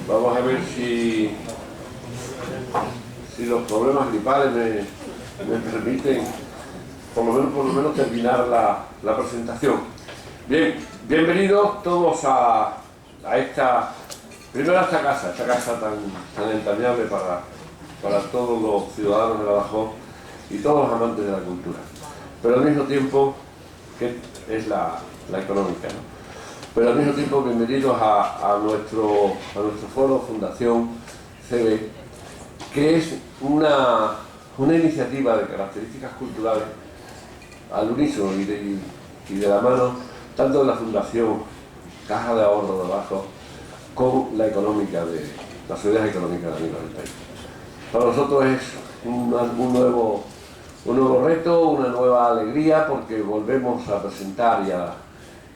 Vamos a ver si los problemas gripales me permiten por lo menos terminar la presentación. Bien, bienvenidos todos a esta casa tan entrañable para todos los ciudadanos de Badajoz y todos los amantes de la cultura, pero al mismo tiempo que es la económica, ¿no? Pero al mismo tiempo bienvenidos a nuestro foro Fundación CB, que es una iniciativa de características culturales al unísono y de la mano tanto de la Fundación Caja de Ahorro de Badajoz con la económica de la Sociedad Económica de Amigos del País. Para nosotros es un nuevo reto, una nueva alegría, porque volvemos a presentar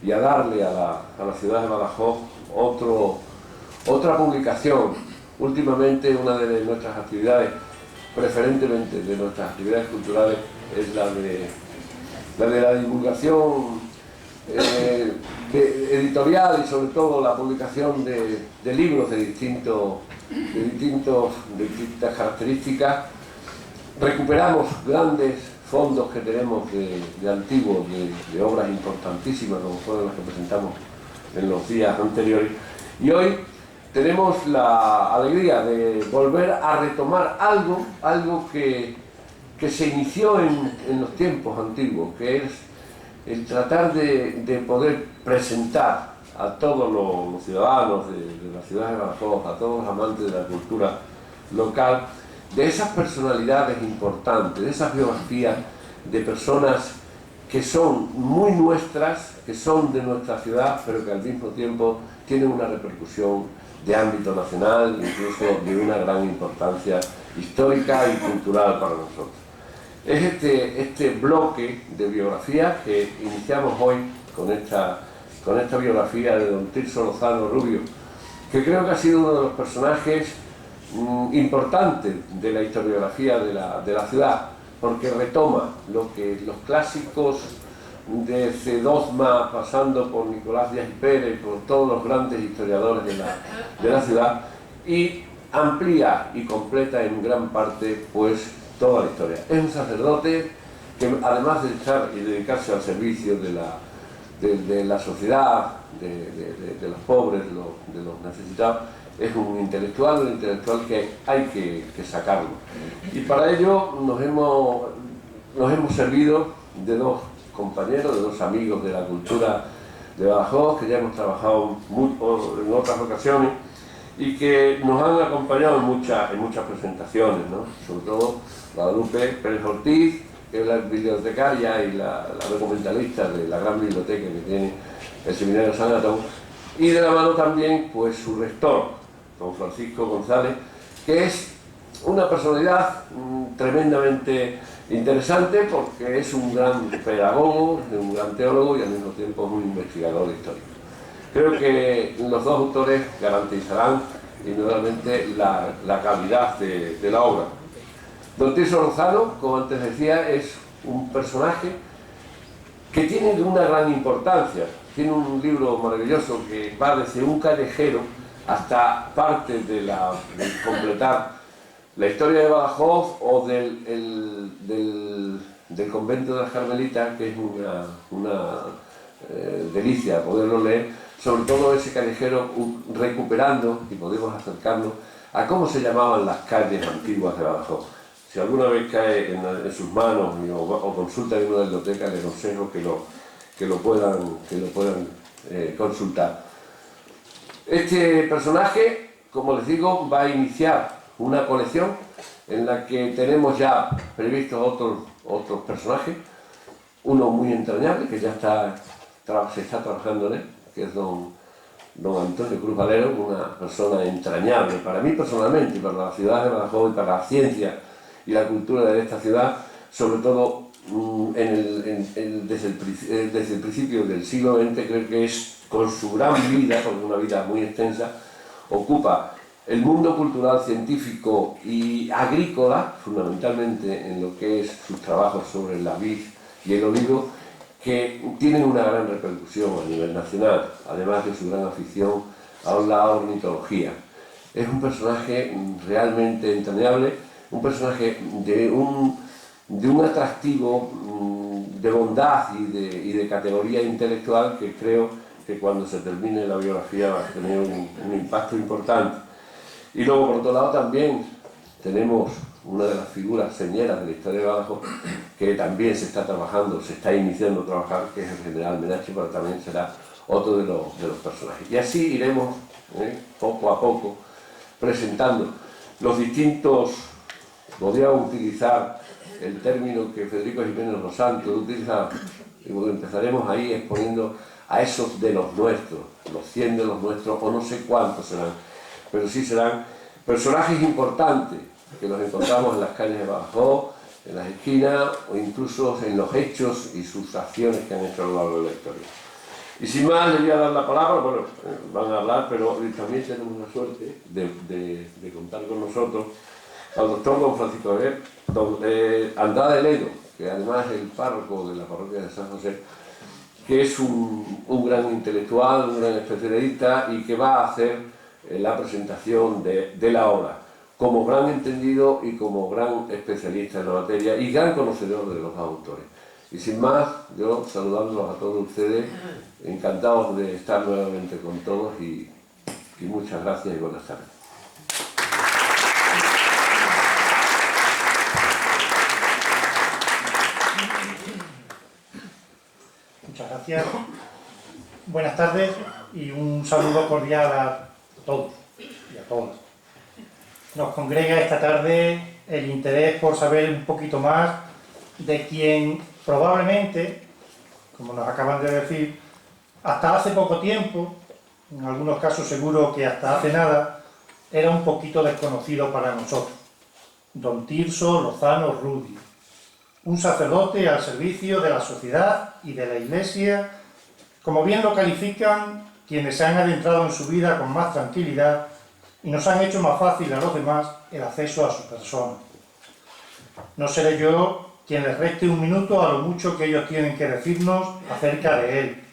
y a darle a la ciudad de Badajoz otra publicación. Últimamente una de nuestras actividades, preferentemente de nuestras actividades culturales, es la de la divulgación editorial y sobre todo la publicación de libros de distintas características. Recuperamos grandes fondos que tenemos de antiguos, de obras importantísimas como fueron las que presentamos en los días anteriores, y hoy tenemos la alegría de volver a retomar algo que se inició en los tiempos antiguos, que es el tratar de poder presentar a todos los ciudadanos de la ciudad de Badajoz, a todos los amantes de la cultura local, de esas personalidades importantes, de esas biografías de personas que son muy nuestras, que son de nuestra ciudad, pero que al mismo tiempo tienen una repercusión de ámbito nacional, incluso de una gran importancia histórica y cultural para nosotros. Es este bloque de biografías que iniciamos hoy con esta biografía de don Tirso Lozano Rubio, que creo que ha sido uno de los personajes importantes de la historiografía de la ciudad, porque retoma los clásicos de Cedosma, pasando por Nicolás Díaz y Pérez, por todos los grandes historiadores de la ciudad, y amplía y completa en gran parte pues toda la historia. Es un sacerdote que, además de estar y dedicarse al servicio de la sociedad, de los pobres, de los necesitados, es un intelectual que hay que sacarlo. Y para ello nos hemos servido de dos compañeros, de dos amigos de la cultura de Badajoz, que ya hemos trabajado en otras ocasiones y que nos han acompañado en muchas presentaciones, ¿no? Sobre todo Guadalupe Pérez Ortiz, que es la bibliotecaria y la documentalista de la gran biblioteca que tiene el Seminario San Antón, y de la mano también pues su rector, don Francisco González, que es una personalidad tremendamente interesante, porque es un gran pedagogo, un gran teólogo y al mismo tiempo un investigador histórico. Creo que los dos autores garantizarán indudablemente la calidad de la obra. Don Tirso Lozano, como antes decía, es un personaje que tiene una gran importancia. Tiene un libro maravilloso que va desde un callejero hasta parte de completar la historia de Badajoz o del convento de las Carmelitas, que es una delicia poderlo leer, sobre todo ese callejero, recuperando, y podemos acercarnos a cómo se llamaban las calles antiguas de Badajoz. Si alguna vez cae en sus manos o consulta en una biblioteca, le aconsejo que lo puedan consultar. Este personaje, como les digo, va a iniciar una colección en la que tenemos ya previstos otros personajes, uno muy entrañable, que ya se está trabajando en él, que es don Antonio Cruz Valero, una persona entrañable para mí personalmente, y para la ciudad de Badajoz y para la ciencia y la cultura de esta ciudad, sobre todo desde el principio del siglo XX. Creo que es, con su gran vida, con una vida muy extensa, ocupa el mundo cultural, científico y agrícola, fundamentalmente en lo que es sus trabajos sobre la vid y el olivo, que tienen una gran repercusión a nivel nacional, además de su gran afición a la ornitología. es un personaje realmente entrañable, un personaje de un atractivo, de bondad y de categoría intelectual que creo que cuando se termine la biografía va a tener un impacto importante. Y luego, por otro lado, también tenemos una de las figuras señeras de la historia de Badajoz, que también se está trabajando, se está iniciando a trabajar, que es el general Menacho, pero también será otro de los personajes. Y así iremos, poco a poco, presentando los distintos, podríamos utilizar el término que Federico Jiménez Los Santos utiliza, y empezaremos ahí exponiendo a esos de los nuestros, los 100 de los nuestros, o no sé cuántos serán, pero sí serán personajes importantes que los encontramos en las calles de Badajoz, en las esquinas o incluso en los hechos y sus acciones que han hecho a lo largo de la historia. Y sin más, le voy a dar la palabra, bueno, van a hablar, pero también tenemos la suerte de contar con nosotros al doctor don Francisco Javier Andrade Ledo, que además es el párroco de la parroquia de San José, que es un gran intelectual, un gran especialista y que va a hacer la presentación de la obra como gran entendido y como gran especialista en la materia y gran conocedor de los autores. Y sin más, yo saludándolos a todos ustedes, encantados de estar nuevamente con todos y muchas gracias y buenas tardes. Muchas gracias. Buenas tardes y un saludo cordial a todos y a todas. Nos congrega esta tarde el interés por saber un poquito más de quien probablemente, como nos acaban de decir, hasta hace poco tiempo, en algunos casos seguro que hasta hace nada, era un poquito desconocido para nosotros. Don Tirso Lozano Rubio, un sacerdote al servicio de la sociedad y de la Iglesia, como bien lo califican quienes se han adentrado en su vida con más tranquilidad y nos han hecho más fácil a los demás el acceso a su persona. No seré yo quien les reste un minuto a lo mucho que ellos tienen que decirnos acerca de él,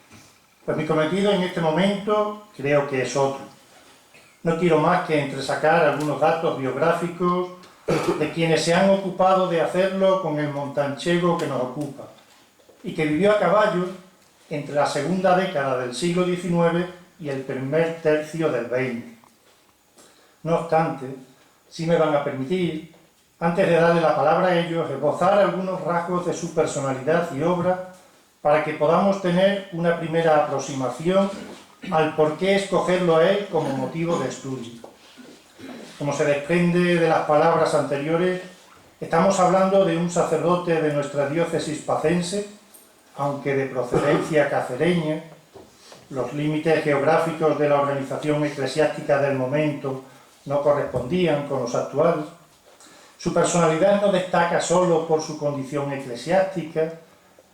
pues mi cometido en este momento creo que es otro. No quiero más que entresacar algunos datos biográficos de quienes se han ocupado de hacerlo con el montanchego que nos ocupa, y que vivió a caballo entre la segunda década del siglo XIX y el primer tercio del XX. No obstante, si me van a permitir, antes de darle la palabra a ellos, esbozar algunos rasgos de su personalidad y obra para que podamos tener una primera aproximación al por qué escogerlo a él como motivo de estudio. Como se desprende de las palabras anteriores, estamos hablando de un sacerdote de nuestra diócesis pacense, aunque de procedencia cacereña. Los límites geográficos de la organización eclesiástica del momento no correspondían con los actuales. Su personalidad no destaca solo por su condición eclesiástica,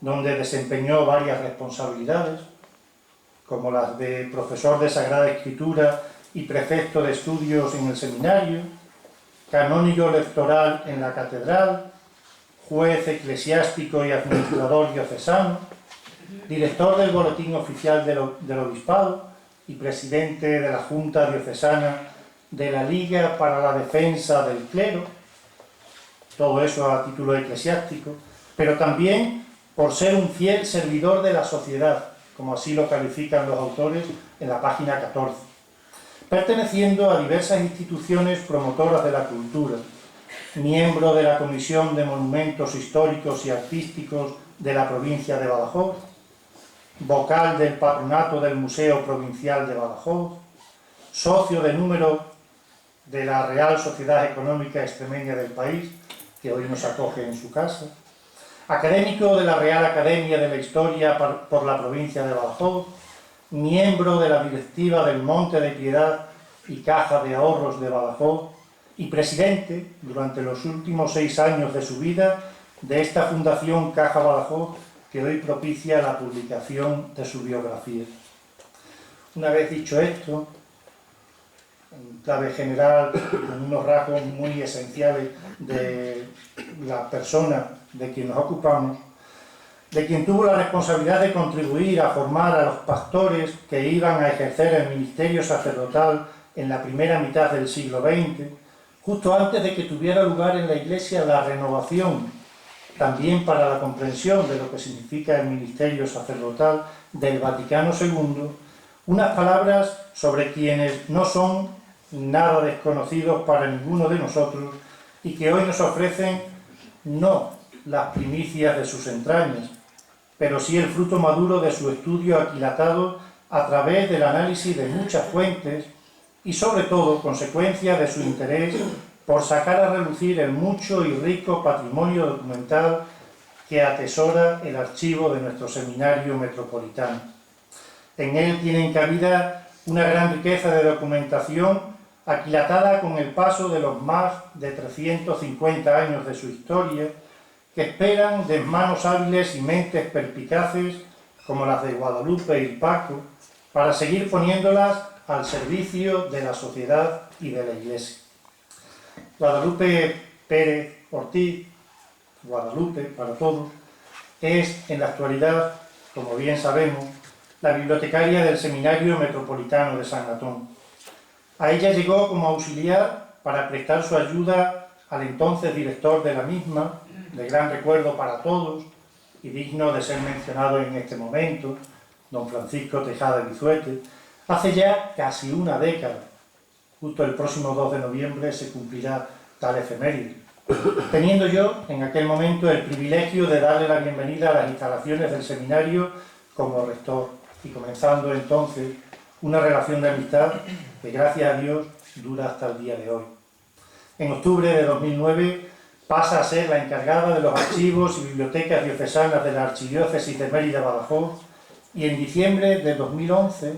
donde desempeñó varias responsabilidades, como las de profesor de Sagrada Escritura y prefecto de estudios en el seminario, canónigo electoral en la catedral, juez eclesiástico y administrador diocesano, director del Boletín Oficial del Obispado y presidente de la Junta Diocesana de la Liga para la Defensa del Clero, todo eso a título eclesiástico, pero también por ser un fiel servidor de la sociedad, como así lo califican los autores en la página 14, perteneciendo a diversas instituciones promotoras de la cultura, miembro de la Comisión de Monumentos Históricos y Artísticos de la provincia de Badajoz, vocal del patronato del Museo Provincial de Badajoz, socio de número de la Real Sociedad Económica Extremeña del país, que hoy nos acoge en su casa, académico de la Real Academia de la Historia por la provincia de Badajoz, miembro de la directiva del Monte de Piedad y Caja de Ahorros de Badajoz y presidente, durante los últimos 6 años de su vida, de esta Fundación Caja Badajoz, que hoy propicia la publicación de su biografía. Una vez dicho esto, en clave general, con unos rasgos muy esenciales de la persona de quien nos ocupamos, de quien tuvo la responsabilidad de contribuir a formar a los pastores que iban a ejercer el ministerio sacerdotal en la primera mitad del siglo XX, justo antes de que tuviera lugar en la Iglesia la renovación, también para la comprensión de lo que significa el ministerio sacerdotal del Vaticano II, unas palabras sobre quienes no son nada desconocidos para ninguno de nosotros y que hoy nos ofrecen no las primicias de sus entrañas, pero sí el fruto maduro de su estudio aquilatado a través del análisis de muchas fuentes y sobre todo consecuencia de su interés por sacar a relucir el mucho y rico patrimonio documental que atesora el archivo de nuestro seminario metropolitano. En él tienen cabida una gran riqueza de documentación aquilatada con el paso de los más de 350 años de su historia, que esperan de manos hábiles y mentes perspicaces como las de Guadalupe y Paco, para seguir poniéndolas al servicio de la sociedad y de la Iglesia. Guadalupe Pérez Ortiz, Guadalupe para todos, es en la actualidad, como bien sabemos, la bibliotecaria del Seminario Metropolitano de San Antón. A ella llegó como auxiliar para prestar su ayuda al entonces director de la misma, de gran recuerdo para todos y digno de ser mencionado en este momento, don Francisco Tejada Vizuete, hace ya casi una década. Justo el próximo 2 de noviembre se cumplirá tal efeméride, teniendo yo en aquel momento el privilegio de darle la bienvenida a las instalaciones del seminario como rector y comenzando entonces una relación de amistad que gracias a Dios dura hasta el día de hoy. En octubre de 2009 pasa a ser la encargada de los archivos y bibliotecas diocesanas de la Archidiócesis de Mérida-Badajoz y en diciembre de 2011,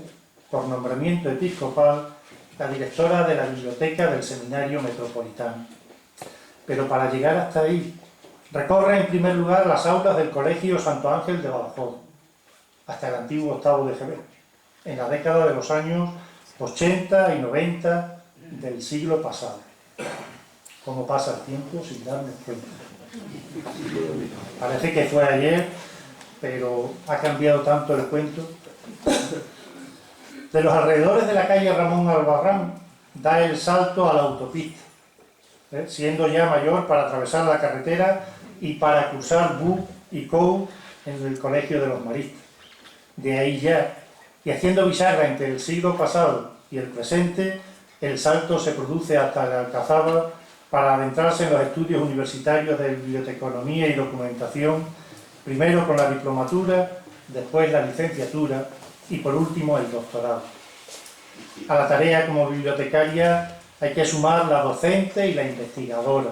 por nombramiento episcopal, la directora de la Biblioteca del Seminario Metropolitano. Pero para llegar hasta ahí, recorre en primer lugar las aulas del Colegio Santo Ángel de Badajoz, hasta el antiguo octavo de GB, en la década de los años 80 y 90 del siglo pasado. Cómo pasa el tiempo sin darnos cuenta. Parece que fue ayer, pero ha cambiado tanto el cuento. De los alrededores de la calle Ramón Albarrán da el salto a la autopista, siendo ya mayor para atravesar la carretera y para cursar BUP y COU en el Colegio de los Maristas. De ahí ya, y haciendo bisagra entre el siglo pasado y el presente, el salto se produce hasta la Alcazaba para adentrarse en los estudios universitarios de biblioteconomía y documentación, primero con la diplomatura, después la licenciatura y por último el doctorado. A la tarea como bibliotecaria hay que sumar la docente y la investigadora.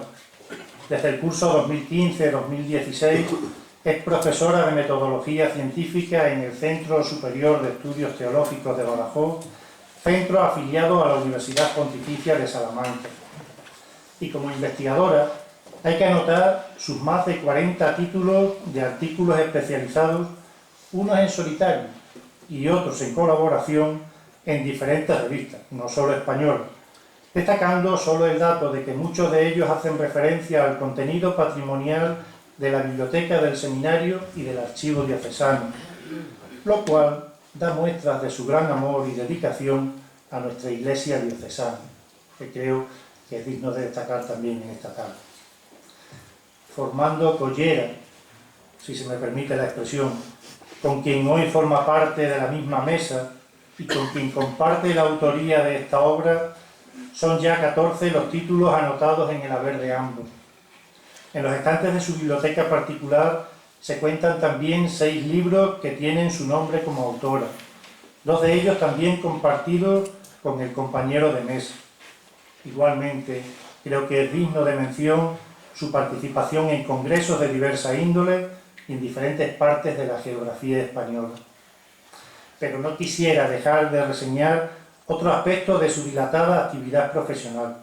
Desde el curso 2015-2016 es profesora de metodología científica en el Centro Superior de Estudios Teológicos de Badajoz, centro afiliado a la Universidad Pontificia de Salamanca. Y como investigadora hay que anotar sus más de 40 títulos de artículos especializados, unos en solitario y otros en colaboración en diferentes revistas, no solo españolas, destacando solo el dato de que muchos de ellos hacen referencia al contenido patrimonial de la biblioteca del seminario y del archivo diocesano, lo cual da muestras de su gran amor y dedicación a nuestra iglesia diocesana, que creo que es digno de destacar también en esta tarde. Formando collera, si se me permite la expresión, con quien hoy forma parte de la misma mesa y con quien comparte la autoría de esta obra, son ya 14 los títulos anotados en el haber de ambos. En los estantes de su biblioteca particular se cuentan también 6 libros que tienen su nombre como autora, 2 de ellos también compartidos con el compañero de mesa. Igualmente, creo que es digno de mención su participación en congresos de diversa índole y en diferentes partes de la geografía española. Pero no quisiera dejar de reseñar otro aspecto de su dilatada actividad profesional: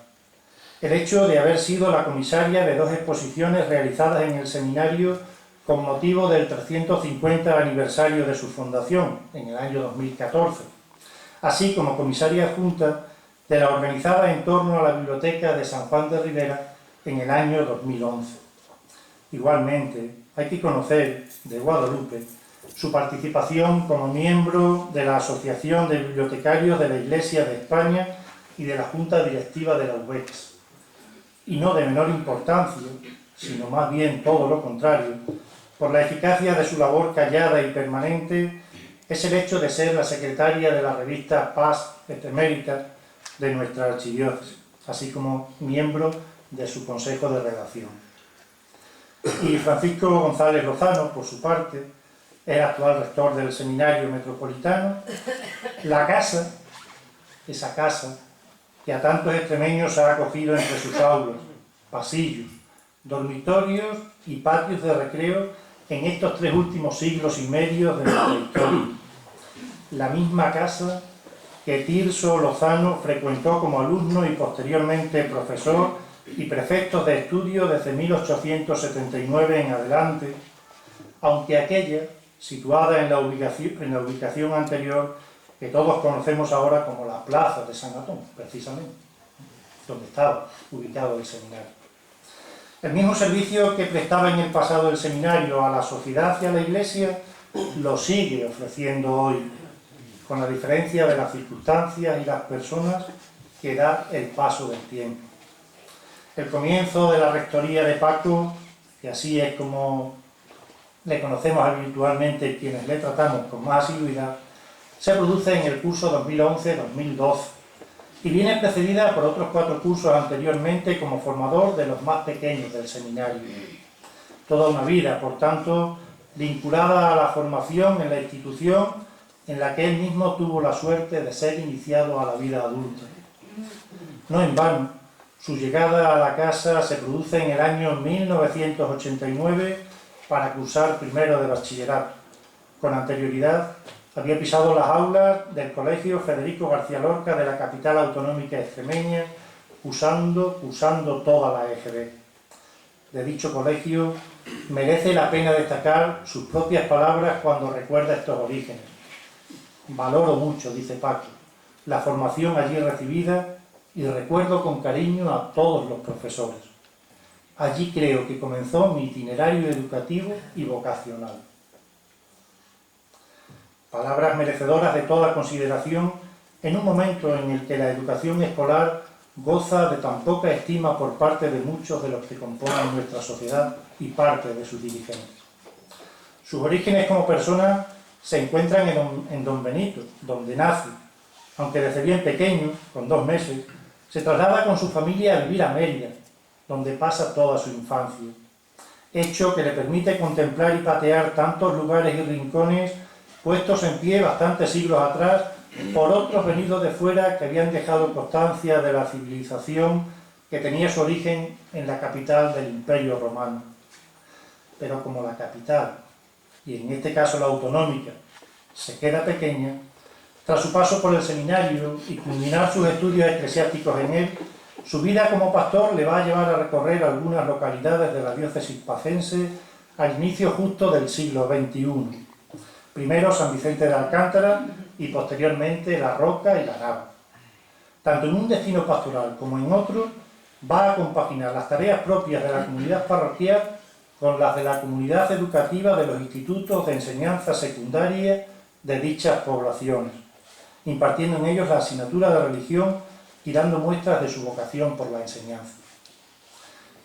el hecho de haber sido la comisaria de 2 exposiciones realizadas en el seminario con motivo del 350 aniversario de su fundación, en el año 2014, así como comisaria adjunta de la organizada en torno a la Biblioteca de San Juan de Ribera en el año 2011. Igualmente, hay que conocer de Guadalupe su participación como miembro de la Asociación de Bibliotecarios de la Iglesia de España y de la Junta Directiva de la UBEX. Y no de menor importancia, sino más bien todo lo contrario, por la eficacia de su labor callada y permanente, es el hecho de ser la secretaria de la revista Paz et Emerita de nuestra archidiócesis, así como miembro de su consejo de redacción. Y Francisco González Lozano, por su parte, es el actual rector del Seminario Metropolitano, la casa, esa casa, que a tantos extremeños ha acogido entre sus aulas, pasillos, dormitorios y patios de recreo en estos 3 últimos siglos y medio de nuestra historia. La misma casa que Tirso Lozano frecuentó como alumno y posteriormente profesor y prefecto de estudio desde 1879 en adelante, aunque aquella, situada en la ubicación anterior, que todos conocemos ahora como la Plaza de San Antón, precisamente, donde estaba ubicado el seminario. El mismo servicio que prestaba en el pasado el seminario a la sociedad y a la Iglesia, lo sigue ofreciendo hoy, con la diferencia de las circunstancias y las personas que da el paso del tiempo. El comienzo de la rectoría de Paco, que así es como le conocemos habitualmente quienes le tratamos con más asiduidad, se produce en el curso 2011-2012 y viene precedida por otros 4 cursos anteriormente como formador de los más pequeños del seminario. Toda una vida, por tanto, vinculada a la formación en la institución en la que él mismo tuvo la suerte de ser iniciado a la vida adulta. No en vano, su llegada a la casa se produce en el año 1989 para cursar primero de bachillerato. Con anterioridad, había pisado las aulas del Colegio Federico García Lorca de la capital autonómica extremeña, cursando toda la EGB. De dicho colegio merece la pena destacar sus propias palabras cuando recuerda estos orígenes. Valoro mucho, dice Paco, la formación allí recibida y recuerdo con cariño a todos los profesores. Allí creo que comenzó mi itinerario educativo y vocacional. Palabras merecedoras de toda consideración en un momento en el que la educación escolar goza de tan poca estima por parte de muchos de los que componen nuestra sociedad y parte de sus dirigentes. Sus orígenes como persona se encuentran en Don Benito, donde nace, aunque desde bien pequeño, con 2 meses, se traslada con su familia a vivir a Mérida, donde pasa toda su infancia, hecho que le permite contemplar y patear tantos lugares y rincones puestos en pie bastantes siglos atrás por otros venidos de fuera que habían dejado constancia de la civilización que tenía su origen en la capital del Imperio Romano. Pero como la capital, y en este caso la autonómica, se queda pequeña, tras su paso por el seminario y culminar sus estudios eclesiásticos en él, su vida como pastor le va a llevar a recorrer algunas localidades de la diócesis pacense al inicio justo del siglo XXI. Primero San Vicente de Alcántara y posteriormente La Roca y La Nava. Tanto en un destino pastoral como en otro, va a compaginar las tareas propias de la comunidad parroquial con las de la comunidad educativa de los institutos de enseñanza secundaria de dichas poblaciones, impartiendo en ellos la asignatura de religión y dando muestras de su vocación por la enseñanza.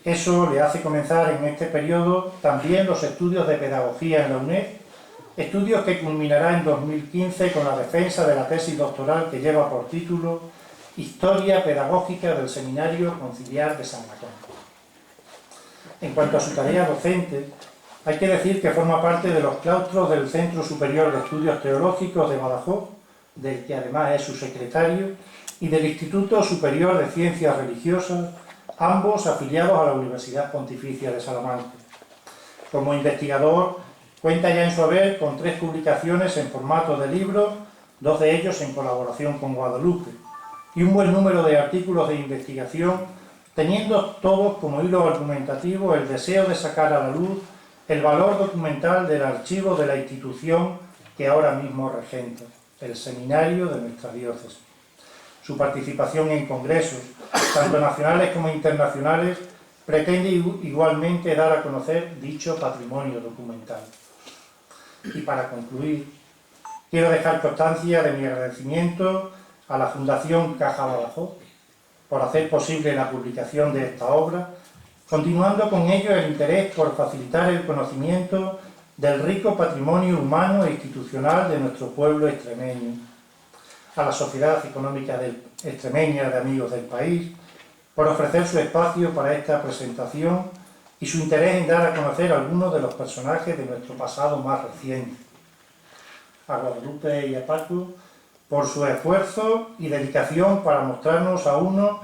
Eso le hace comenzar en este periodo también los estudios de pedagogía en la UNED, estudios que culminará en 2015 con la defensa de la tesis doctoral que lleva por título Historia Pedagógica del Seminario Conciliar de San Antón. En cuanto a su tarea docente, hay que decir que forma parte de los claustros del Centro Superior de Estudios Teológicos de Badajoz, del que además es su secretario, y del Instituto Superior de Ciencias Religiosas, ambos afiliados a la Universidad Pontificia de Salamanca. Como investigador, cuenta ya en su haber con 3 publicaciones en formato de libro, 2 de ellos en colaboración con Guadalupe, y un buen número de artículos de investigación, teniendo todos como hilo argumentativo el deseo de sacar a la luz el valor documental del archivo de la institución que ahora mismo regenta, el seminario de nuestra diócesis. Su participación en congresos, tanto nacionales como internacionales, pretende igualmente dar a conocer dicho patrimonio documental. Y para concluir, quiero dejar constancia de mi agradecimiento a la Fundación Caja Badajoz, por hacer posible la publicación de esta obra, continuando con ello el interés por facilitar el conocimiento del rico patrimonio humano e institucional de nuestro pueblo extremeño, a la Sociedad Económica Extremeña de Amigos del País, por ofrecer su espacio para esta presentación y su interés en dar a conocer algunos de los personajes de nuestro pasado más reciente, a Guadalupe y a Paco, por su esfuerzo y dedicación para mostrarnos a uno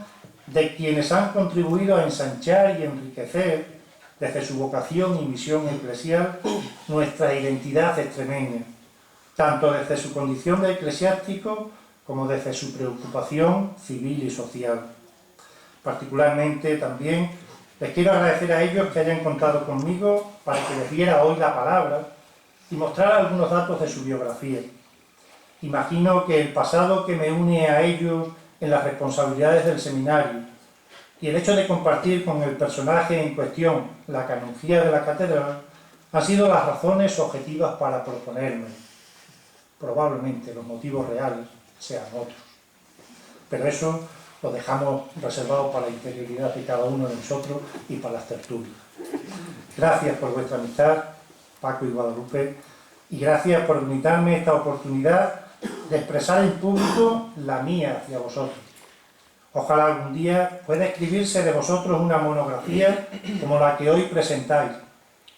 de quienes han contribuido a ensanchar y enriquecer, desde su vocación y misión eclesial, nuestra identidad extremeña, tanto desde su condición de eclesiástico como desde su preocupación civil y social. Particularmente también les quiero agradecer a ellos que hayan contado conmigo para que les diera hoy la palabra y mostrar algunos datos de su biografía. Imagino que el pasado que me une a ellos en las responsabilidades del seminario y el hecho de compartir con el personaje en cuestión la canonjía de la catedral han sido las razones objetivas para proponerme. Probablemente los motivos reales sean otros. Pero eso lo dejamos reservado para la interioridad de cada uno de nosotros y para las tertulias. Gracias por vuestra amistad, Paco y Guadalupe, y gracias por brindarme esta oportunidad de expresar en público la mía hacia vosotros. Ojalá algún día pueda escribirse de vosotros una monografía como la que hoy presentáis,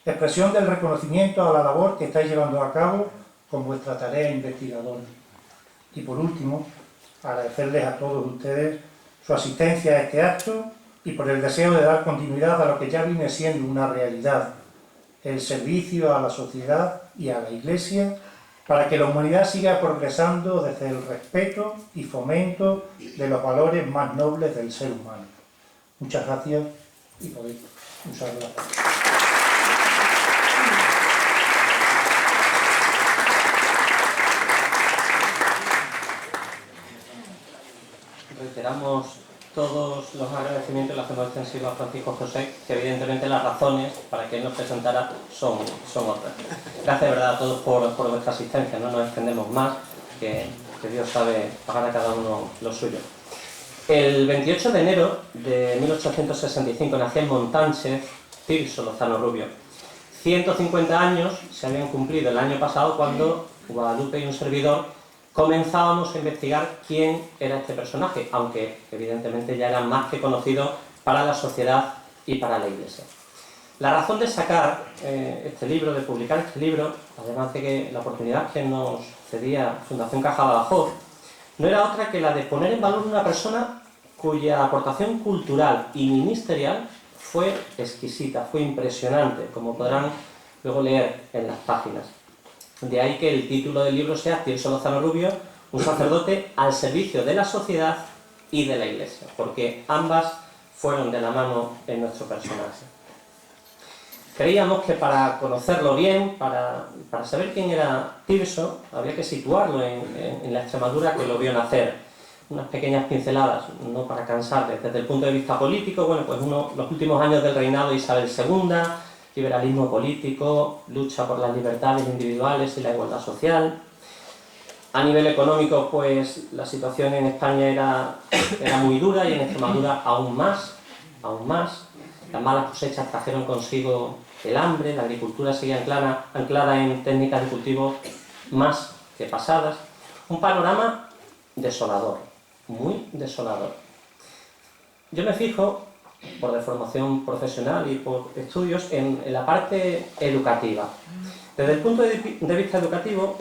expresión del reconocimiento a la labor que estáis llevando a cabo con vuestra tarea investigadora. Y por último, agradecerles a todos ustedes su asistencia a este acto y por el deseo de dar continuidad a lo que ya viene siendo una realidad, el servicio a la sociedad y a la Iglesia, para que la humanidad siga progresando desde el respeto y fomento de los valores más nobles del ser humano. Muchas gracias y podéis usar la palabra. Reiteramos todos los agradecimientos y los hacemos extensivos a Francisco José, que evidentemente las razones para que él nos presentara son otras. Gracias de verdad a todos por vuestra asistencia, no nos extendemos más, que Dios sabe pagar a cada uno lo suyo. El 28 de enero de 1865 nació en Montánchez Tirso Lozano Rubio. 150 años se habían cumplido el año pasado cuando Guadalupe y un servidor comenzábamos a investigar quién era este personaje, aunque evidentemente ya era más que conocido para la sociedad y para la Iglesia. La razón de sacar este libro, de publicar este libro, además de que la oportunidad que nos cedía Fundación Caja Badajoz, no era otra que la de poner en valor una persona cuya aportación cultural y ministerial fue exquisita, fue impresionante, como podrán luego leer en las páginas. De ahí que el título del libro sea Tirso Lozano Rubio, un sacerdote al servicio de la sociedad y de la Iglesia, porque ambas fueron de la mano en nuestro personaje. Creíamos que para conocerlo bien, para saber quién era Tirso, había que situarlo en la Extremadura que lo vio nacer. Unas pequeñas pinceladas, no para cansarles. Desde el punto de vista político, bueno, pues los últimos años del reinado de Isabel II, liberalismo político, lucha por las libertades individuales y la igualdad social. A nivel económico, pues la situación en España era muy dura y en Extremadura aún más. Las malas cosechas trajeron consigo el hambre, la agricultura seguía anclada en técnicas de cultivo más que pasadas. Un panorama desolador, muy desolador. Yo me fijo, por deformación profesional y por estudios, en la parte educativa. Desde el punto de vista educativo,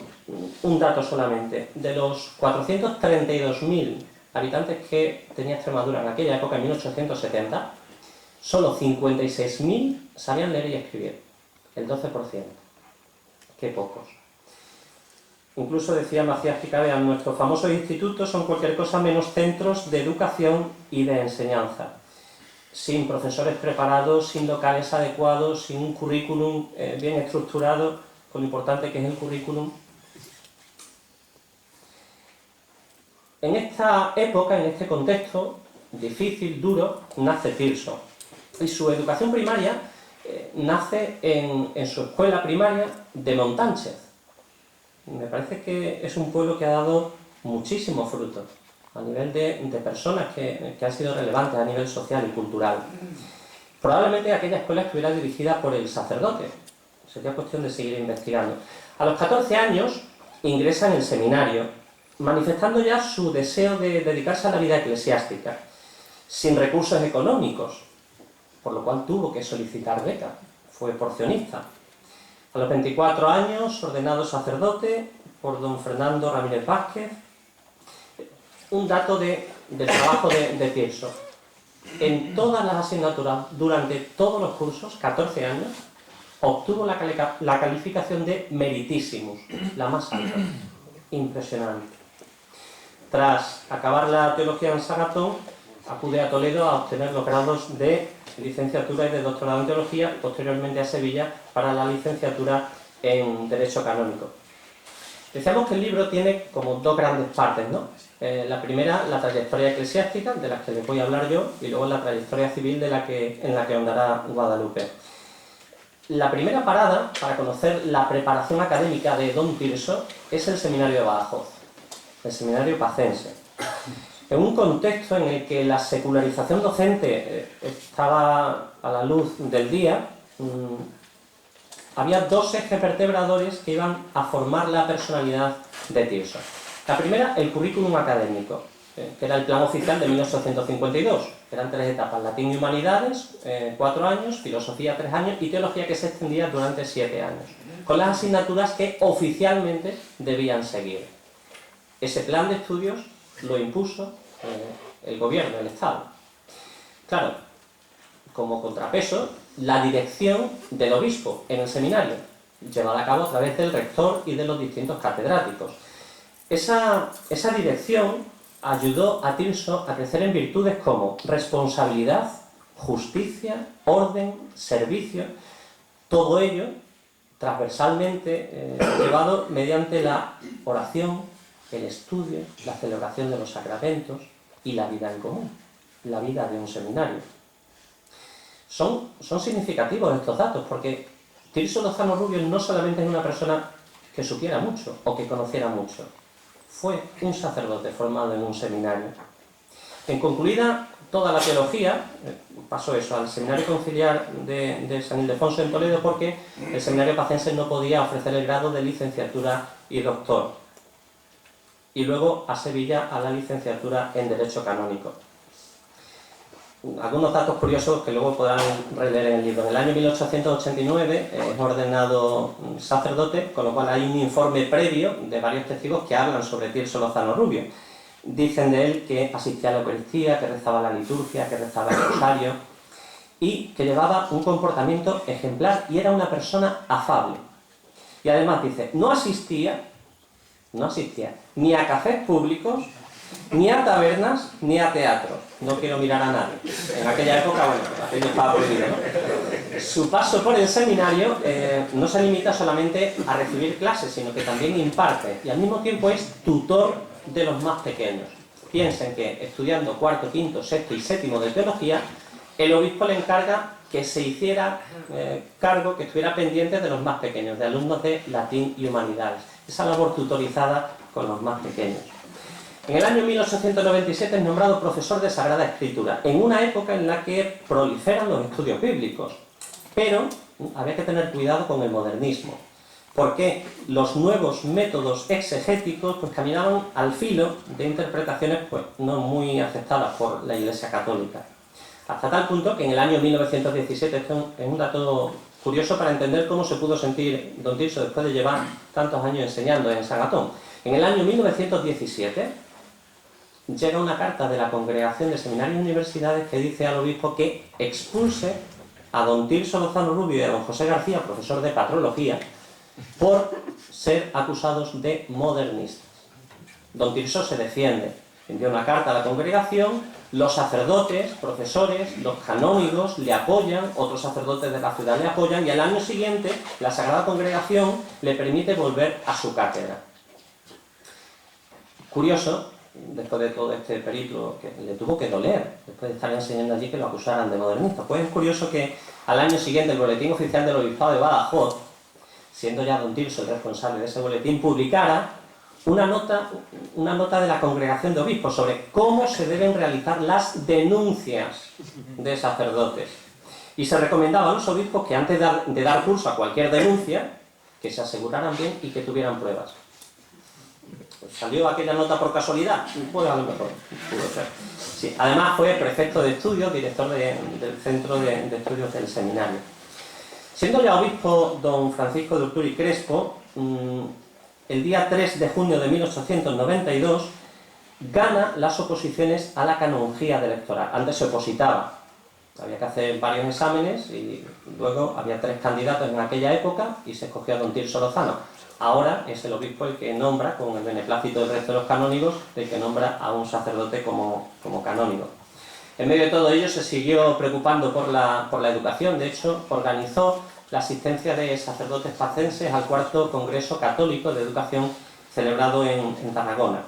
un dato solamente. De los 432.000 habitantes que tenía Extremadura en aquella época, en 1870, solo 56.000 sabían leer y escribir. El 12%. Qué pocos. Incluso decía Macías Picabea, nuestros famosos institutos son cualquier cosa menos centros de educación y de enseñanza. Sin profesores preparados, sin locales adecuados, sin un currículum bien estructurado, con lo importante que es el currículum. En esta época, en este contexto difícil, duro, nace Tirso. Y su educación primaria nace en su escuela primaria de Montánchez. Me parece que es un pueblo que ha dado muchísimos frutos. a nivel de personas que han sido relevantes a nivel social y cultural. Probablemente aquella escuela estuviera dirigida por el sacerdote. Sería cuestión de seguir investigando. A los 14 años ingresa en el seminario, manifestando ya su deseo de dedicarse a la vida eclesiástica, sin recursos económicos, por lo cual tuvo que solicitar beca. Fue porcionista. A los 24 años, ordenado sacerdote por don Fernando Ramírez Vázquez. Un dato del trabajo de Tirso. En todas las asignaturas, durante todos los cursos, 14 años, obtuvo la calificación de meritísimos, la más alta. Impresionante. Tras acabar la teología en Sagatón, acude a Toledo a obtener los grados de licenciatura y de doctorado en teología, posteriormente a Sevilla para la licenciatura en Derecho Canónico. Decíamos que el libro tiene como dos grandes partes, ¿no? La primera, la trayectoria eclesiástica, de la que les voy a hablar yo, y luego la trayectoria civil en la que ahondará Guadalupe. La primera parada, para conocer la preparación académica de don Tirso, es el seminario de Badajoz, el seminario pacense. En un contexto en el que la secularización docente estaba a la luz del día, había dos ejes vertebradores que iban a formar la personalidad de Tirso. La primera, el currículum académico, que era el plan oficial de 1852. Eran 3 etapas: latín y humanidades, 4 años, filosofía 3 años y teología, que se extendía durante 7 años, con las asignaturas que oficialmente debían seguir. Ese plan de estudios lo impuso el gobierno, el Estado. Claro, como contrapeso, la dirección del obispo en el seminario, llevada a cabo a través del rector y de los distintos catedráticos. Esa dirección ayudó a Tirso a crecer en virtudes como responsabilidad, justicia, orden, servicio, todo ello transversalmente llevado mediante la oración, el estudio, la celebración de los sacramentos y la vida en común, la vida de un seminario. Son significativos estos datos, porque Tirso Lozano Rubio no solamente es una persona que supiera mucho o que conociera mucho, fue un sacerdote formado en un seminario. En concluida toda la teología, pasó eso al seminario conciliar de San Ildefonso en Toledo, porque el seminario pacense no podía ofrecer el grado de licenciatura y doctor. Y luego a Sevilla a la licenciatura en Derecho Canónico. Algunos datos curiosos que luego podrán releer en el libro. En el año 1889 es ordenado sacerdote, con lo cual hay un informe previo de varios testigos que hablan sobre Tirso Lozano Rubio. Dicen de él que asistía a la Eucaristía, que rezaba la liturgia, que rezaba el rosario y que llevaba un comportamiento ejemplar y era una persona afable. Y además dice, no asistía ni a cafés públicos, ni a tabernas, ni a teatro. No quiero mirar a nadie. En aquella época, bueno, aquello estaba prohibido, ¿no? Su paso por el seminario no se limita solamente a recibir clases, sino que también imparte, y al mismo tiempo es tutor de los más pequeños. Piensen que estudiando cuarto, quinto, sexto y séptimo de teología, el obispo le encarga que se hiciera cargo, que estuviera pendiente de los más pequeños, de alumnos de latín y humanidades. Esa labor tutorizada con los más pequeños. En el año 1897 es nombrado profesor de Sagrada Escritura, en una época en la que proliferan los estudios bíblicos. Pero había que tener cuidado con el modernismo, porque los nuevos métodos exegéticos pues caminaban al filo de interpretaciones pues no muy aceptadas por la Iglesia Católica. Hasta tal punto que en el año 1917, esto es un dato curioso para entender cómo se pudo sentir don Tirso después de llevar tantos años enseñando en Sagatón. En el año 1917 llega una carta de la Congregación de Seminarios y Universidades que dice al obispo que expulse a don Tirso Lozano Rubio y a don José García, profesor de patrología, por ser acusados de modernistas. Don Tirso se defiende, envía una carta a la congregación, los sacerdotes, profesores, los canónigos le apoyan, otros sacerdotes de la ciudad le apoyan, y al año siguiente la Sagrada Congregación le permite volver a su cátedra. Curioso, después de todo este periplo, que le tuvo que doler, después de estar enseñando allí, que lo acusaran de modernista. Pues es curioso que al año siguiente el Boletín Oficial del Obispado de Badajoz, siendo ya don Tirso el responsable de ese boletín, publicara una nota de la Congregación de Obispos sobre cómo se deben realizar las denuncias de sacerdotes. Y se recomendaba a los obispos que antes de dar curso a cualquier denuncia, que se aseguraran bien y que tuvieran pruebas. Pues ¿salió aquella nota por casualidad? Pues a lo mejor pudo ser. Sí, además fue prefecto de estudios, director del Centro de Estudios del Seminario. Siendo ya obispo don Francisco de Urturi Crespo, el día 3 de junio de 1892 gana las oposiciones a la canonjía de electoral. Antes se opositaba. Había que hacer varios exámenes y luego había 3 candidatos en aquella época y se escogió a don Tirso Lozano. Ahora es el obispo el que nombra, con el beneplácito del resto de los canónigos, el que nombra a un sacerdote como canónigo. En medio de todo ello se siguió preocupando por la educación. De hecho, organizó la asistencia de sacerdotes pacenses al 4º Congreso Católico de Educación celebrado en Tarragona.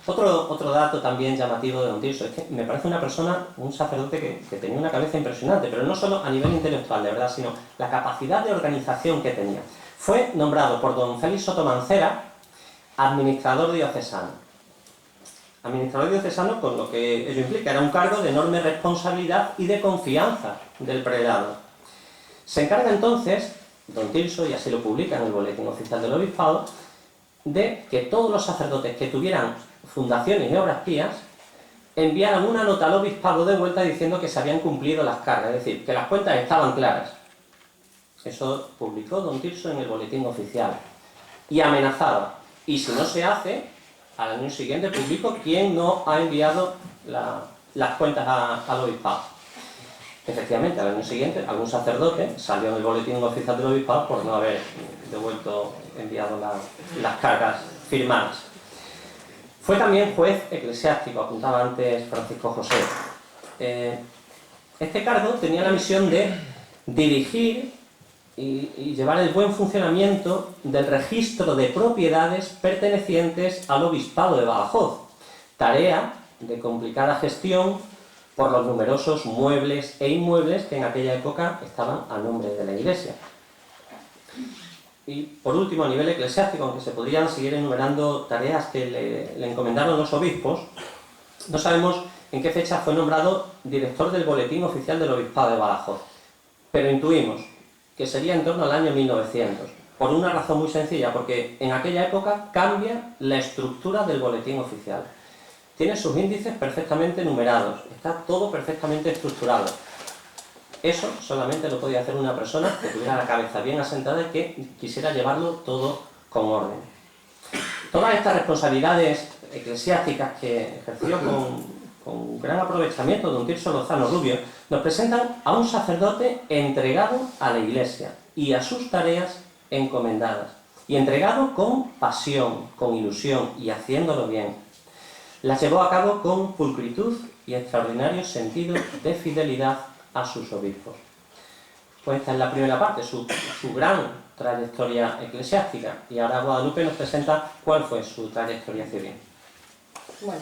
Otro dato también llamativo de don Tirso es que me parece una persona, un sacerdote que tenía una cabeza impresionante, pero no solo a nivel intelectual, de verdad, sino la capacidad de organización que tenía. Fue nombrado por don Félix Soto Mancera administrador diocesano. Administrador diocesano, con lo que ello implica, era un cargo de enorme responsabilidad y de confianza del prelado. Se encarga entonces, don Tirso, y así lo publica en el Boletín Oficial del Obispado, de que todos los sacerdotes que tuvieran fundaciones y obras pías enviaran una nota al obispado de vuelta diciendo que se habían cumplido las cargas, es decir, que las cuentas estaban claras. Eso publicó don Tirso en el Boletín Oficial. Y amenazaba. Y si no se hace, al año siguiente publico quién no ha enviado las cuentas al obispado. Efectivamente, al año siguiente, algún sacerdote salió en el Boletín Oficial del Obispado por no haber enviado las cargas firmadas. Fue también juez eclesiástico, apuntaba antes Francisco José. Este cargo tenía la misión de dirigir y llevar el buen funcionamiento del registro de propiedades pertenecientes al Obispado de Badajoz, tarea de complicada gestión por los numerosos muebles e inmuebles que en aquella época estaban a nombre de la Iglesia. Y por último, a nivel eclesiástico, aunque se podrían seguir enumerando tareas que le encomendaron los obispos, no sabemos en qué fecha fue nombrado director del Boletín Oficial del Obispado de Badajoz, pero intuimos que sería en torno al año 1900, por una razón muy sencilla, porque en aquella época cambia la estructura del Boletín Oficial. Tiene sus índices perfectamente numerados, está todo perfectamente estructurado. Eso solamente lo podía hacer una persona que tuviera la cabeza bien asentada y que quisiera llevarlo todo con orden. Todas estas responsabilidades eclesiásticas que ejerció con gran aprovechamiento don Tirso Lozano Rubio nos presentan a un sacerdote entregado a la Iglesia y a sus tareas encomendadas, y entregado con pasión, con ilusión y haciéndolo bien. Las llevó a cabo con pulcritud y extraordinario sentido de fidelidad a sus obispos. Pues esta es la primera parte, su gran trayectoria eclesiástica, y ahora Guadalupe nos presenta cuál fue su trayectoria civil. Bueno.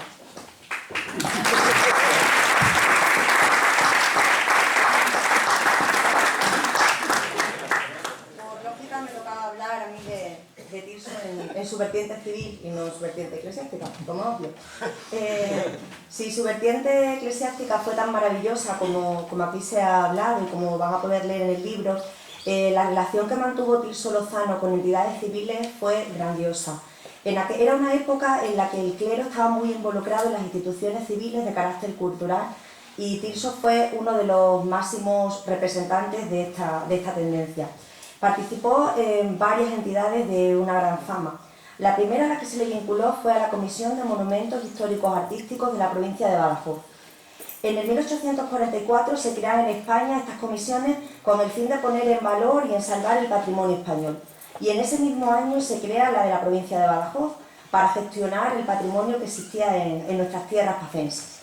Por lógica me tocaba hablar a mí de Tirso en su vertiente civil y no en su vertiente eclesiástica, como obvio. Si su vertiente eclesiástica fue tan maravillosa como aquí se ha hablado y como van a poder leer en el libro, la relación que mantuvo Tirso Lozano con entidades civiles fue grandiosa. Era una época en la que el clero estaba muy involucrado en las instituciones civiles de carácter cultural, y Tirso fue uno de los máximos representantes de esta tendencia. Participó en varias entidades de una gran fama. La primera a la que se le vinculó fue a la Comisión de Monumentos Históricos Artísticos de la provincia de Badajoz. En el 1844 se crearon en España estas comisiones con el fin de poner en valor y en salvar el patrimonio español. Y en ese mismo año se crea la de la provincia de Badajoz para gestionar el patrimonio que existía en nuestras tierras pacenses.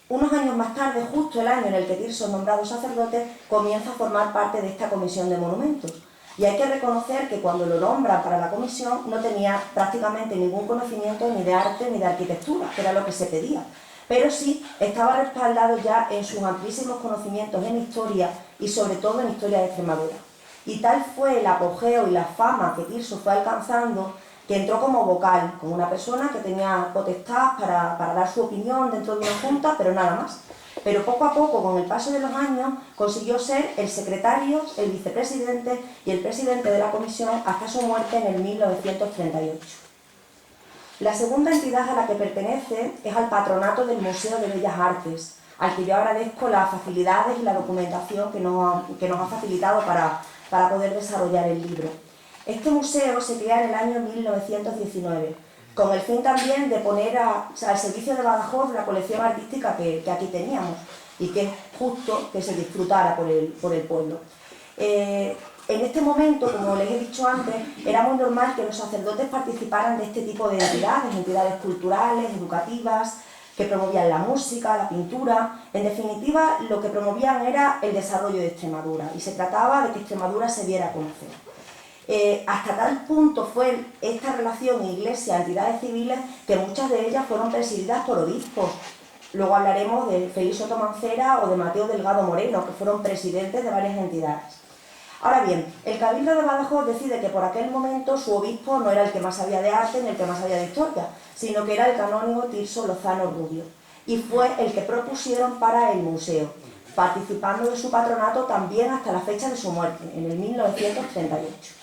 Unos años más tarde, justo el año en el que Tirso es nombrado sacerdote, comienza a formar parte de esta comisión de monumentos. Y hay que reconocer que cuando lo nombran para la comisión no tenía prácticamente ningún conocimiento ni de arte ni de arquitectura, que era lo que se pedía. Pero sí estaba respaldado ya en sus amplísimos conocimientos en historia y sobre todo en historia de Extremadura. Y tal fue el apogeo y la fama que Tirso fue alcanzando que entró como vocal, como una persona que tenía potestad para dar su opinión dentro de una junta, pero nada más. Pero poco a poco, con el paso de los años, consiguió ser el secretario, el vicepresidente y el presidente de la comisión hasta su muerte en el 1938. La segunda entidad a la que pertenece es al patronato del Museo de Bellas Artes, al que yo agradezco las facilidades y la documentación que nos ha facilitado para poder desarrollar el libro. Este museo se crea en el año 1919, con el fin también de poner al servicio de Badajoz la colección artística que aquí teníamos y que es justo que se disfrutara por el pueblo. En este momento, como les he dicho antes, era muy normal que los sacerdotes participaran de este tipo de entidades culturales, educativas, que promovían la música, la pintura. En definitiva, lo que promovían era el desarrollo de Extremadura y se trataba de que Extremadura se diera a conocer. Hasta tal punto fue esta relación iglesia-entidades civiles que muchas de ellas fueron presididas por obispos. Luego hablaremos de Félix Soto Mancera o de Mateo Delgado Moreno, que fueron presidentes de varias entidades. Ahora bien, el Cabildo de Badajoz decide que por aquel momento su obispo no era el que más sabía de arte ni el que más sabía de historia, sino que era el canónigo Tirso Lozano Rubio, y fue el que propusieron para el museo, participando de su patronato también hasta la fecha de su muerte, en el 1938.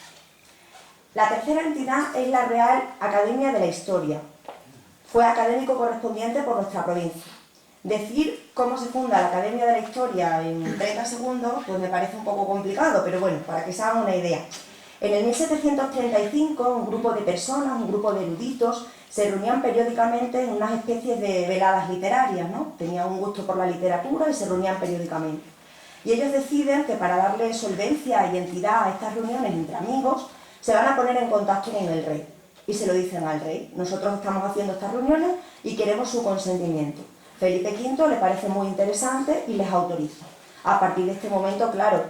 La tercera entidad es la Real Academia de la Historia. Fue académico correspondiente por nuestra provincia. Decir cómo se funda la Academia de la Historia en 30 segundos pues me parece un poco complicado, pero bueno, para que se hagan una idea. En el 1735 un grupo de personas, un grupo de eruditos, se reunían periódicamente en unas especies de veladas literarias, ¿no? Tenían un gusto por la literatura y se reunían periódicamente. Y ellos deciden que para darle solvencia y entidad a estas reuniones entre amigos, se van a poner en contacto con el rey. Y se lo dicen al rey. Nosotros estamos haciendo estas reuniones y queremos su consentimiento. Felipe V le parece muy interesante y les autoriza. A partir de este momento, claro,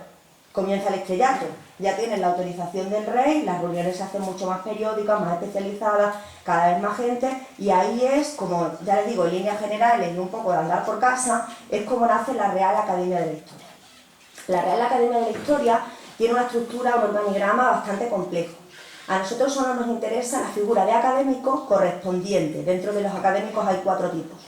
comienza el estrellato. Ya tienen la autorización del rey, las reuniones se hacen mucho más periódicas, más especializadas, cada vez más gente, y ahí es, como ya les digo, en líneas generales y un poco de andar por casa, es como nace la Real Academia de la Historia. La Real Academia de la Historia tiene una estructura, un organigrama bastante complejo. A nosotros solo nos interesa la figura de académico correspondiente. Dentro de los académicos hay 4 tipos.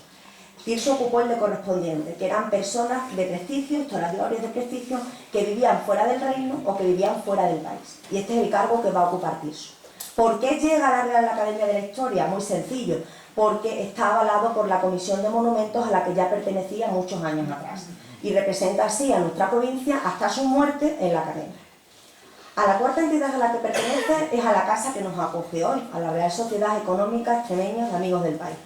Tirso ocupó el de correspondiente, que eran personas de prestigio, historiadores de prestigio, que vivían fuera del reino o que vivían fuera del país. Y este es el cargo que va a ocupar Tirso. ¿Por qué llega a la Real Academia de la Historia? Muy sencillo, porque está avalado por la Comisión de Monumentos a la que ya pertenecía muchos años atrás. Y representa así a nuestra provincia hasta su muerte en la Academia. A la cuarta entidad a la que pertenece es a la casa que nos acoge hoy, a la Real Sociedad Económica Extremeña de Amigos del País.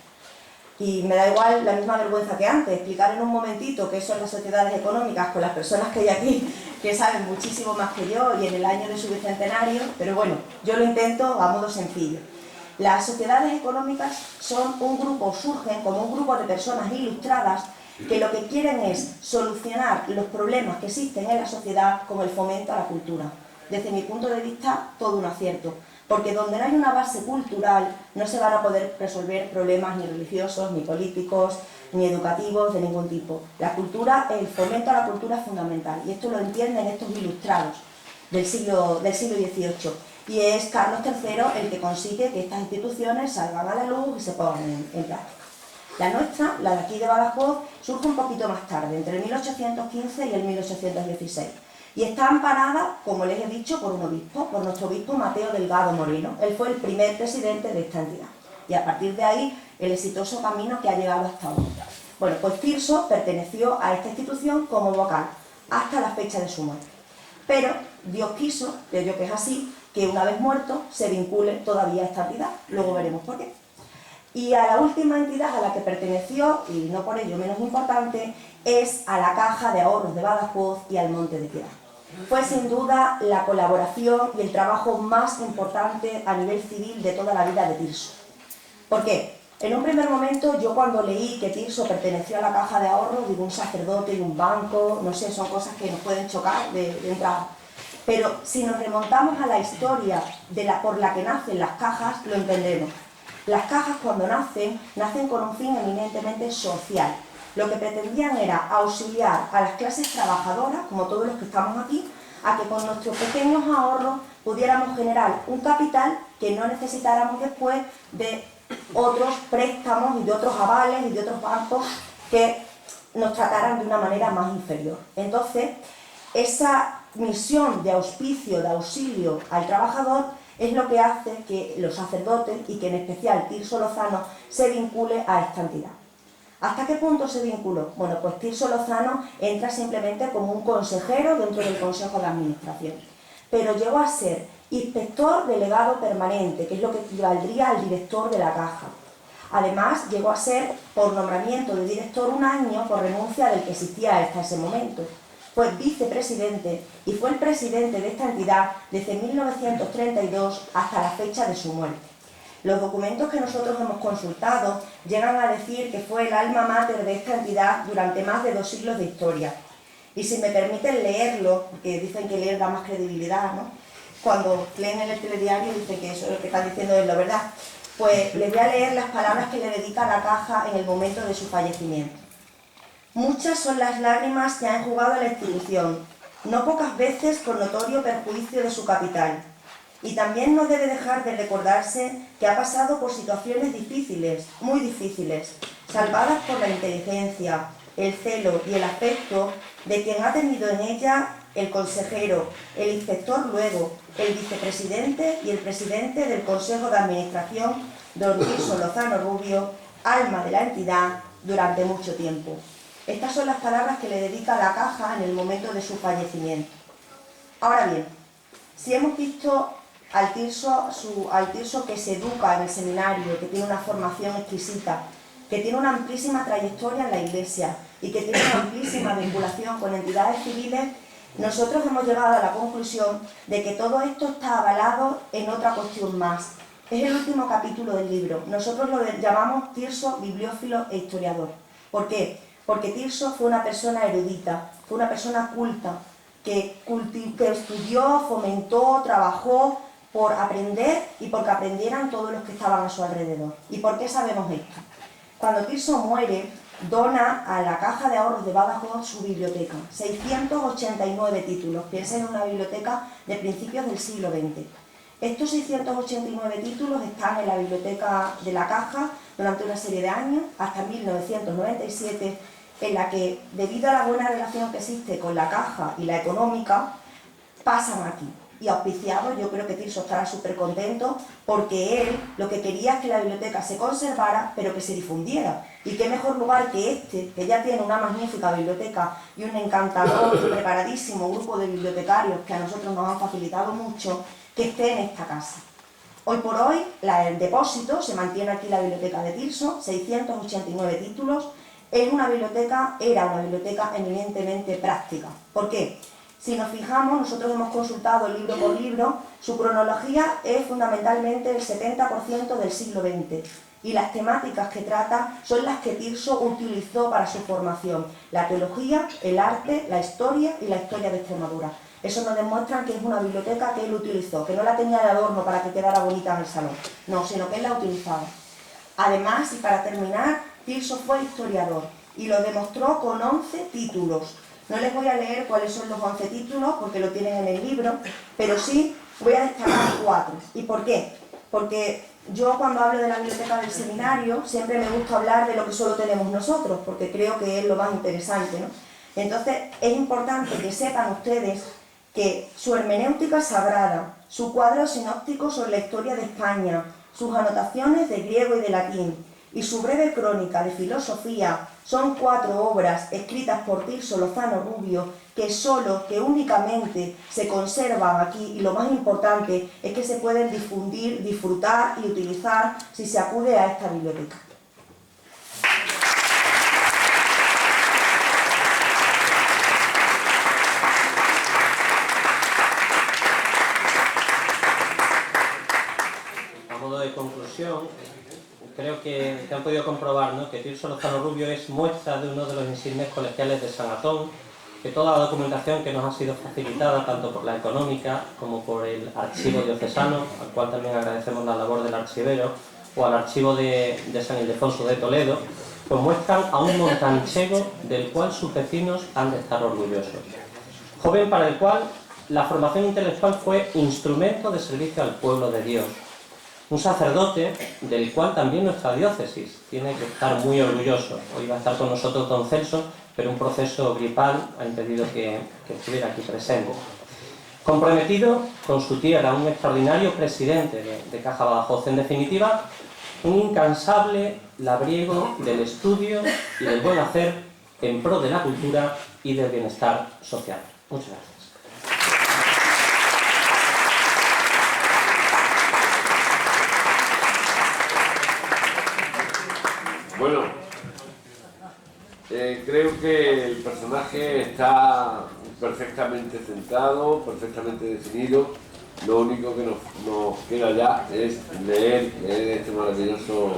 Y me da igual la misma vergüenza que antes, explicar en un momentito qué son las sociedades económicas con las personas que hay aquí, que saben muchísimo más que yo y en el año de su bicentenario, pero bueno, yo lo intento a modo sencillo. Las sociedades económicas son un grupo, surgen como un grupo de personas ilustradas que lo que quieren es solucionar los problemas que existen en la sociedad con el fomento a la cultura. Desde mi punto de vista, todo un acierto, porque donde no hay una base cultural no se van a poder resolver problemas ni religiosos, ni políticos, ni educativos de ningún tipo. La cultura, el fomento a la cultura es fundamental, y esto lo entienden estos ilustrados del siglo XVIII. Y es Carlos III el que consigue que estas instituciones salgan a la luz y se pongan en práctica. La nuestra, la de aquí de Badajoz, surge un poquito más tarde, entre el 1815 y el 1816. Y está amparada, como les he dicho, por un obispo, por nuestro obispo Mateo Delgado Moreno. Él fue el primer presidente de esta entidad. Y a partir de ahí, el exitoso camino que ha llegado hasta hoy. Bueno, pues Tirso perteneció a esta institución como vocal, hasta la fecha de su muerte. Pero Dios quiso, creo yo que es así, que una vez muerto se vincule todavía a esta entidad. Luego veremos por qué. Y a la última entidad a la que perteneció, y no por ello menos importante, es a la Caja de Ahorros de Badajoz y al Monte de Piedad. Fue sin duda la colaboración y el trabajo más importante a nivel civil de toda la vida de Tirso. ¿Por qué? En un primer momento, yo cuando leí que Tirso perteneció a la Caja de Ahorros, digo, un sacerdote y un banco, no sé, son cosas que nos pueden chocar de entrada. Pero si nos remontamos a la historia por la que nacen las cajas, lo entendemos. Las cajas, cuando nacen con un fin eminentemente social. Lo que pretendían era auxiliar a las clases trabajadoras, como todos los que estamos aquí, a que con nuestros pequeños ahorros pudiéramos generar un capital que no necesitáramos después de otros préstamos y de otros avales y de otros bancos que nos trataran de una manera más inferior. Entonces, esa misión de auspicio, de auxilio al trabajador es lo que hace que los sacerdotes, y que en especial Tirso Lozano, se vincule a esta entidad. ¿Hasta qué punto se vinculó? Bueno, pues Tirso Lozano entra simplemente como un consejero dentro del Consejo de Administración, pero llegó a ser inspector delegado permanente, que es lo que equivaldría al director de la Caja. Además, llegó a ser, por nombramiento de director, un año por renuncia del que existía hasta ese momento. Fue vicepresidente y fue el presidente de esta entidad desde 1932 hasta la fecha de su muerte. Los documentos que nosotros hemos consultado llegan a decir que fue el alma mater de esta entidad durante más de 2 siglos de historia. Y si me permiten leerlo, porque dicen que leer da más credibilidad, ¿no? Cuando leen en el telediario dicen que eso es lo que están diciendo es la verdad. Pues les voy a leer las palabras que le dedica la Caja en el momento de su fallecimiento. Muchas son las lágrimas que ha enjugado la institución, no pocas veces con notorio perjuicio de su capital. Y también no debe dejar de recordarse que ha pasado por situaciones difíciles, muy difíciles, salvadas por la inteligencia, el celo y el afecto de quien ha tenido en ella el consejero, el inspector luego, el vicepresidente y el presidente del Consejo de Administración, don Tirso Lozano Rubio, alma de la entidad, durante mucho tiempo. Estas son las palabras que le dedica la Caja en el momento de su fallecimiento. Ahora bien, si hemos visto al Tirso que se educa en el seminario, que tiene una formación exquisita, que tiene una amplísima trayectoria en la Iglesia y que tiene una amplísima vinculación con entidades civiles, nosotros hemos llegado a la conclusión de que todo esto está avalado en otra cuestión más. Es el último capítulo del libro. Nosotros lo llamamos Tirso, bibliófilo e historiador. ¿Por qué? Porque Tirso fue una persona erudita, fue una persona culta, que estudió, fomentó, trabajó por aprender y porque aprendieran todos los que estaban a su alrededor. ¿Y por qué sabemos esto? Cuando Tirso muere, dona a la Caja de Ahorros de Badajoz su biblioteca, 689 títulos. Piensen en una biblioteca de principios del siglo XX. Estos 689 títulos están en la biblioteca de la Caja durante una serie de años, hasta 1997, en la que, debido a la buena relación que existe con la Caja y la económica, pasan aquí. Y auspiciado, yo creo que Tirso estará súper contento, porque él lo que quería es que la biblioteca se conservara, pero que se difundiera. Y qué mejor lugar que este, que ya tiene una magnífica biblioteca y un encantador y preparadísimo grupo de bibliotecarios que a nosotros nos han facilitado mucho, que esté en esta casa. Hoy por hoy, el depósito se mantiene aquí en la biblioteca de Tirso, 689 títulos. Era una biblioteca eminentemente práctica. ¿Por qué? Si nos fijamos, nosotros hemos consultado libro por libro, su cronología es fundamentalmente el 70% del siglo XX. Y las temáticas que trata son las que Tirso utilizó para su formación: la teología, el arte, la historia y la historia de Extremadura. Eso nos demuestra que es una biblioteca que él utilizó, que no la tenía de adorno para que quedara bonita en el salón, no, sino que él la utilizaba. Además, y para terminar, Tirso fue historiador y lo demostró con 11 títulos. No les voy a leer cuáles son los 11 títulos porque lo tienen en el libro, pero sí voy a destacar 4. ¿Y por qué? Porque yo, cuando hablo de la biblioteca del seminario, siempre me gusta hablar de lo que solo tenemos nosotros, porque creo que es lo más interesante, ¿no? Entonces, es importante que sepan ustedes que su hermenéutica sagrada, su cuadro sinóptico sobre la historia de España, sus anotaciones de griego y de latín y su breve crónica de filosofía son 4 obras escritas por Tirso Lozano Rubio que únicamente se conservan aquí, y lo más importante es que se pueden difundir, disfrutar y utilizar si se acude a esta biblioteca. A modo de conclusión, creo que han podido comprobar, ¿no?, que Tirso Lozano Rubio es muestra de uno de los insignes colegiales de San Antón, que toda la documentación que nos ha sido facilitada tanto por la económica como por el archivo diocesano, al cual también agradecemos la labor del archivero, o al archivo de San Ildefonso de Toledo, pues muestran a un montanchego del cual sus vecinos han de estar orgullosos. Joven para el cual la formación intelectual fue instrumento de servicio al pueblo de Dios. Un sacerdote del cual también nuestra diócesis tiene que estar muy orgulloso. Hoy va a estar con nosotros don Celso, pero un proceso gripal ha impedido que estuviera aquí presente. Comprometido con su tierra, un extraordinario presidente de Caja Badajoz. En definitiva, un incansable labriego del estudio y del buen hacer en pro de la cultura y del bienestar social. Muchas gracias. Bueno, creo que el personaje está perfectamente centrado, perfectamente definido. Lo único que nos queda ya es leer este maravilloso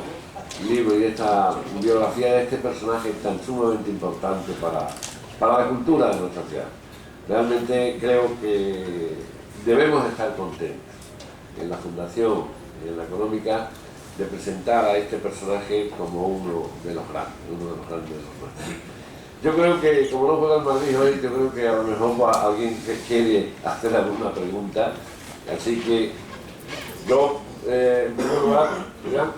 libro y esta biografía de este personaje tan sumamente importante para la cultura de nuestra ciudad. Realmente creo que debemos estar contentos en la Fundación y en la Económica de presentar a este personaje como uno de los grandes de los nuestros. Yo creo que, como no juega el Madrid hoy, yo creo que a lo mejor alguien que quiere hacer alguna pregunta, así que yo, en primer lugar, ¿ya?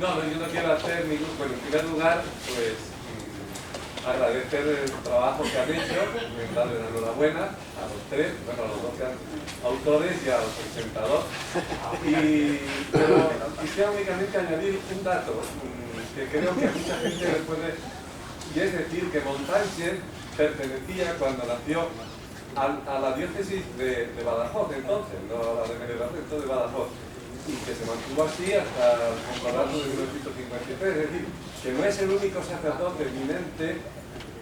No, yo no quiero hacer ningún... Bueno, en primer lugar, pues agradecer el trabajo que han hecho, darle la enhorabuena a los tres, bueno, a los dos autores y al presentador. Pero quisiera únicamente añadir un dato que creo que a mucha gente le puede... Y es decir, que Montánchez pertenecía, cuando nació, a la diócesis de Badajoz, entonces, no a la de Mérida, de Badajoz, y que se mantuvo así hasta el concordato de 1953, es decir, que no es el único sacerdote eminente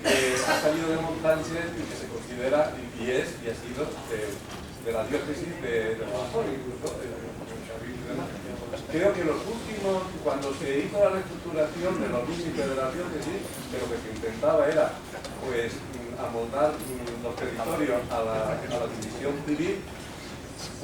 que ha salido de Montánchez y que se considera, y ha sido de la diócesis de Badajoz, incluso creo que los últimos, cuando se hizo la reestructuración de los límites de la diócesis, que lo que se intentaba era, pues, amoldar los territorios a la división civil,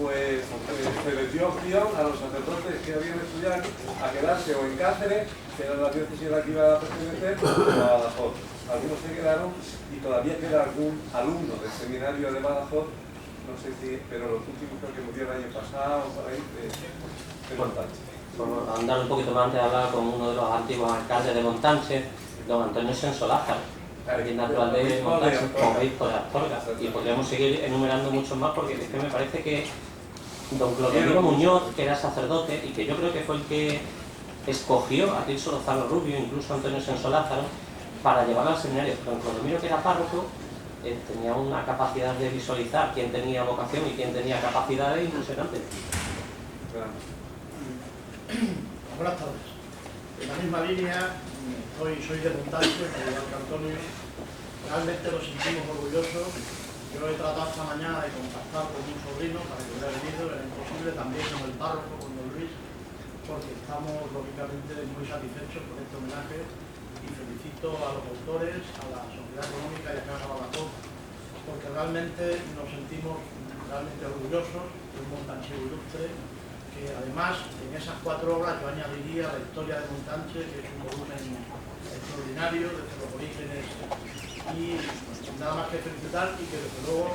pues se les dio opción a los sacerdotes que habían estudiado a quedarse o en Cáceres, que era la diócesis a la que iba a pertenecer, o a Badajoz. Algunos se quedaron y todavía queda algún alumno del seminario de Badajoz, no sé si, pero los últimos creo que murió el año pasado, por ahí, de Montánchez. Por andar un poquito más antes de hablar con uno de los antiguos alcaldes de Montánchez, don Antonio Senso Lázaro, el natural de Montánchez, obispo de Astorga, y podríamos seguir enumerando muchos más porque es que me parece que don Clodomiro Muñoz, que era sacerdote y que yo creo que fue el que escogió a Tirso Lozano Rubio, incluso a Antonio Senso Lázaro, para llevarlo al seminario. Don Clodomiro, que era párroco, tenía una capacidad de visualizar quién tenía vocación y quién tenía capacidades impresionantes. Buenas tardes. En la misma línea, soy de Montánchez, igual que Antonio. Realmente nos sentimos orgullosos. Yo he tratado esta mañana de contactar con un sobrino para que hubiera venido, era imposible, también con el párroco, con don Luis, porque estamos lógicamente muy satisfechos con este homenaje y felicito a los autores, a la Sociedad Económica y a Caja Badajoz, porque realmente nos sentimos realmente orgullosos de un montanchero ilustre, que además en esas 4 obras yo añadiría la historia de Montánchez, que es un volumen extraordinario desde los orígenes, y nada más que felicitar y que desde luego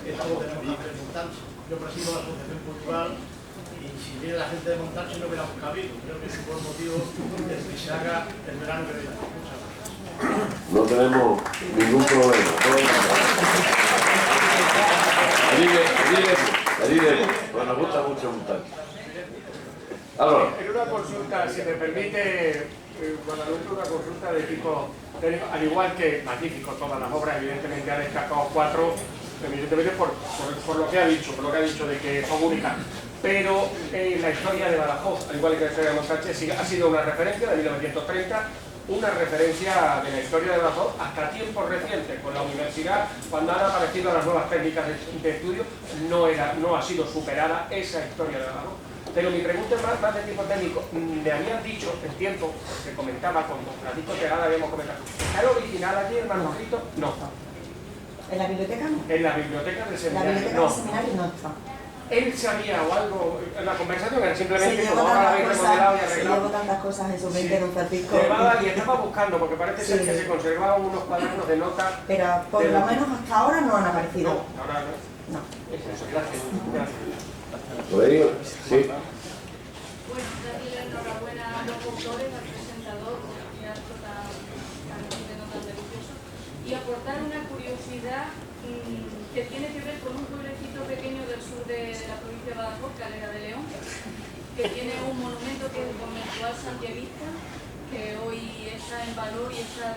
esto lo tenemos que hacer en Montánchez. Yo presido la Asociación Cultural y si viene la gente de Montánchez no hubiéramos cabido. Creo que es un buen motivo de que se haga el verano que viene. Muchas gracias. No tenemos ningún problema. Allí nos gusta mucho Montánchez. En una consulta, si me permite, Guadalupe, una consulta de tipo técnico, al igual que magnífico todas las obras, evidentemente ha destacado 4, evidentemente por lo que ha dicho, de que son únicas. Pero la historia de Badajoz, al igual que la historia de Montánchez, ha sido una referencia de 1930, una referencia de la historia de Badajoz hasta tiempos recientes, con la universidad, cuando han aparecido las nuevas técnicas de estudio, no ha sido superada esa historia de Badajoz. Pero mi pregunta es más de tipo técnico. Me habían dicho el tiempo que comentaba con don Francisco Tegada, habíamos comentado, ¿está el original allí, el manuscrito? No. ¿En la biblioteca no? En la biblioteca del La seminario biblioteca del seminario no está. ¿Él sabía o algo? La conversación era simplemente Se como llevó ahora la tantas habéis cosas, remodelado y se arreglado. llevó tantas cosas en su mente, don Francisco. Y estaba buscando, porque parece ser Sí. que se conservaban unos cuadernos de notas. Pero por de lo los- menos hasta ahora no han aparecido. No, ahora no. No. Es eso, gracias. Gracias. ¿Lo digo? Sí. Bueno, darle enhorabuena a los autores, al presentador, porque ha hecho tan delicioso, y aportar una curiosidad que tiene que ver con un pueblecito pequeño del sur de la provincia de Badajoz, Calera de León, que tiene un monumento que es el conventual santiaguista, que hoy está en valor y está